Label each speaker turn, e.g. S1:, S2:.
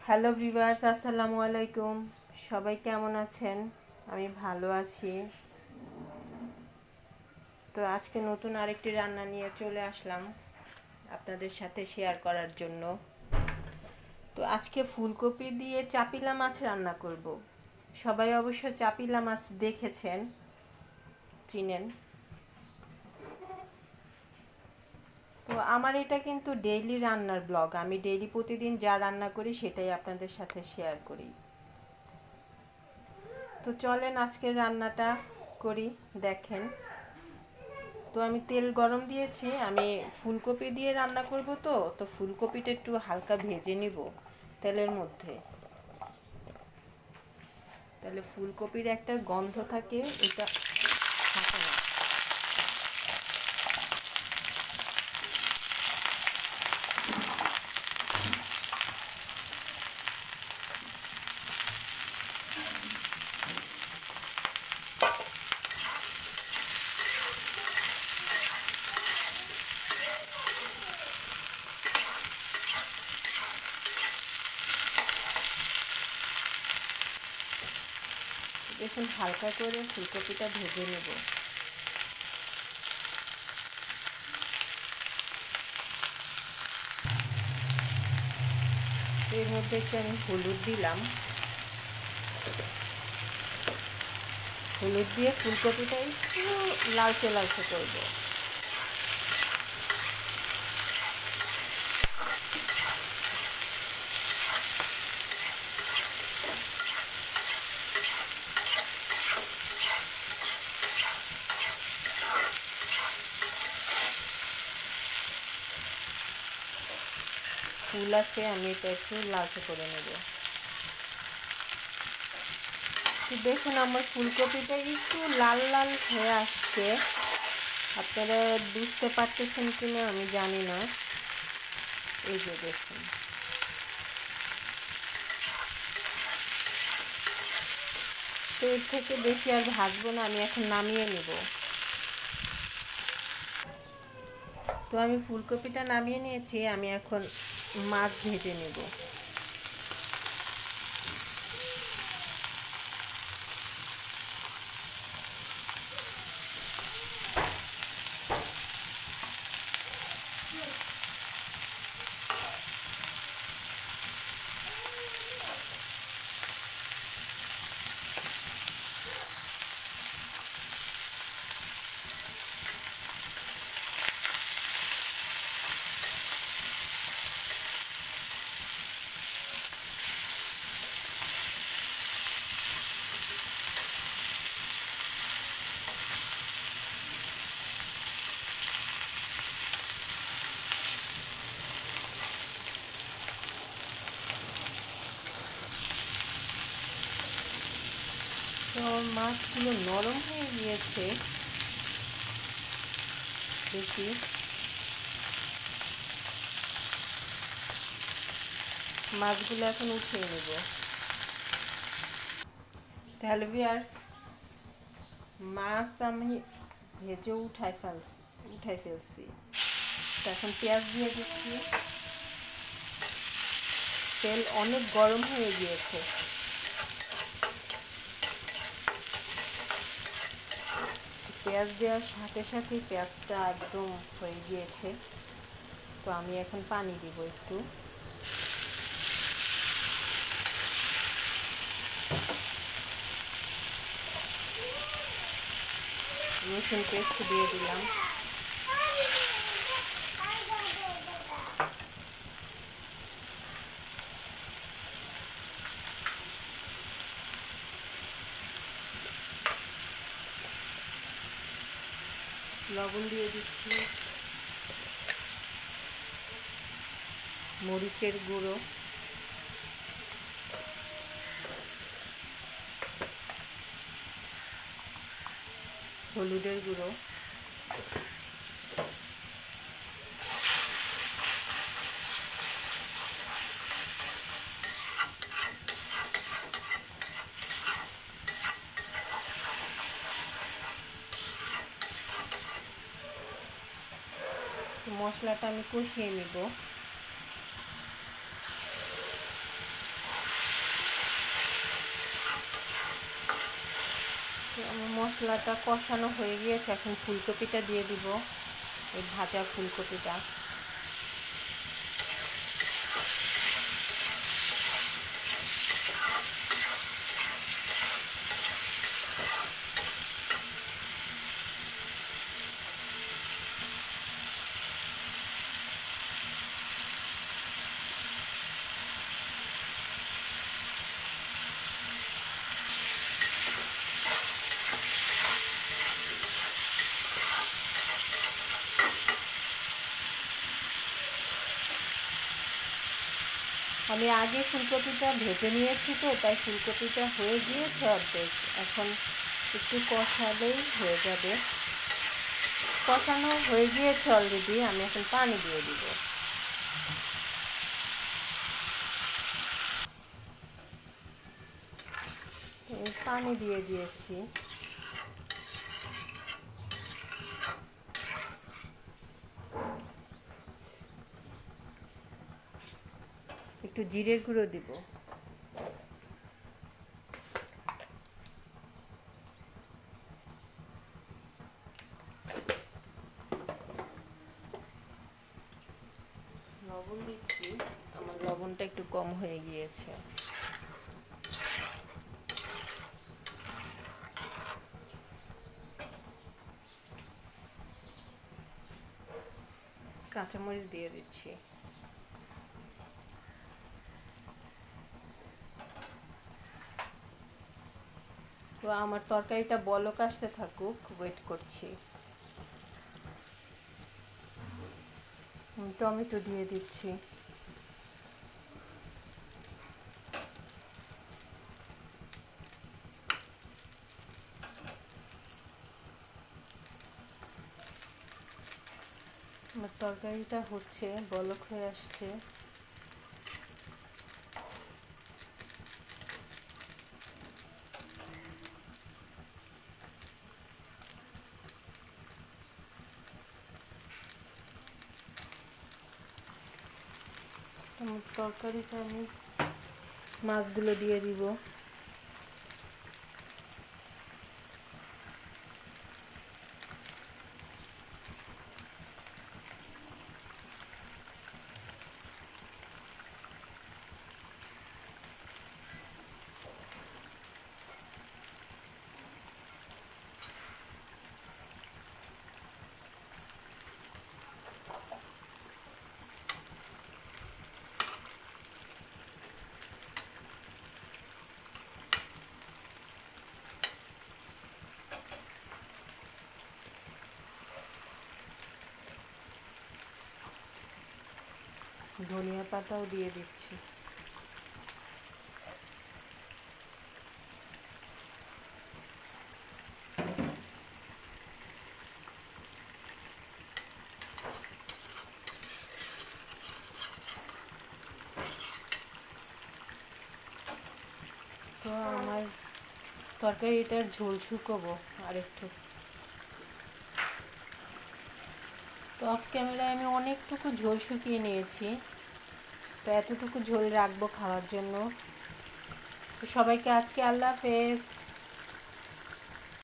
S1: Hello viewers, আসসালামু আলাইকুম। সবাই কেমন আছেন? আমি ভালো আছি। তো আজকে নতুন আরেকটি রান্না নিয়ে চলে আসলাম আপনাদের সাথে শেয়ার করার জন্য। তো আজকে ফুলকপি দিয়ে চাপিলা মাছ রান্না করব। সবাই অবশ্য চাপিলা মাছ দেখেছেন, চিনেন। তো আমার এটা কিন্তু ডেইলি রান্নার ব্লগ। আমি ডেইলি প্রতিদিন যা রান্না করি সেটাই আপনাদের সাথে শেয়ার করি। তো চলেন আজকের রান্নাটা করি, দেখেন। তো আমি তেল গরম দিয়েছি, আমি ফুলকপি দিয়ে রান্না করব। তো ফুলকপিটা একটু হালকা ভেজে নিব তেলের মধ্যে, তাহলে ফুলকপির একটা গন্ধ থাকে, এটা থাকে না। দেখুন, হালকা করে ফুলকপিটা ভেজে নেব। এর মধ্যে একটু আমি হলুদ দিলাম। হলুদ দিয়ে ফুলকপিটা একটু লালচে লালচে করবো। ফুল আছে, আমি এটা একটু লালচে করে নেব। দেখুন, আমার ফুলকপিটা একটু লাল লাল হয়ে আসছে। আপনারা বুঝতে পারতেছেন কিনা আমি জানি না। এই যে দেখুন, তো এর থেকে বেশি আর ভাজবো না, আমি এখন নামিয়ে নেব। তো আমি ফুলকপিটা নামিয়ে নিয়েছি, আমি এখন মাছ ভেজে নেব। তো মাছগুলো নরম হয়ে গিয়েছে দেখি। মাছগুলো এখন উঠিয়ে নেব। তাহলে ভিউয়ার্স, মাছ আমি ভেজে উঠাই ফেলছি। তো এখন পেঁয়াজ দিয়ে দিচ্ছি। তেল অনেক গরম হয়ে গিয়েছে। পেঁয়াজ দেওয়ার সাথে সাথেই পেঁয়াজটা একদম হয়ে গিয়েছে। তো আমি এখন পানি দিব একটু। রসুন পেস্ট দিয়ে দিলাম। লবণ দিয়ে দিচ্ছি, মরিচের গুঁড়ো, হলুদের গুঁড়ো, মশলাটা আমি কষিয়ে নিব। মশলাটা কষানো হয়ে গিয়েছে, এখন ফুলকপিটা দিয়ে দিব, এই ভাজা ফুলকপিটা। আমি আগে ফুলকপিটা ভেজে নিয়েছি, তো তাই ফুলকপিটা হয়ে গিয়েছে অর্ধেক। এখন একটু কষালেই হয়ে যাবে। কষানো হয়ে গিয়েছে অলরেডি, আমি এখন পানি দিয়ে দিব। পানি দিয়ে দিয়েছি। একটু জিরের গুঁড়ো দিব। লবণ দিচ্ছি, আমার লবণটা একটু কম হয়ে গিয়েছে। কাঁচামরিচ দিয়ে দিচ্ছি। তো আমার তরকারিটা বলক আসতে থাকুক, ওয়েট করছি। টমেটো দিয়ে দিচ্ছি। আমার তরকারিটা হচ্ছে, বলক হয়ে আসছে। আমার তরকারিটা আমি মাছগুলো দিয়ে দিব। ধনিয়া পাতাও দিয়ে দিচ্ছি। তো আমার তরকারিটার ঝোল শুকোবো আরেকটু। তো অফ ক্যামেরায় আমি অনেকটুকু ঝোল শুকিয়ে নিয়েছি, তো এতটুকু ঝোল রাখবো খাওয়ার জন্য। তো সবাইকে আজকে আল্লাহ হাফেজ।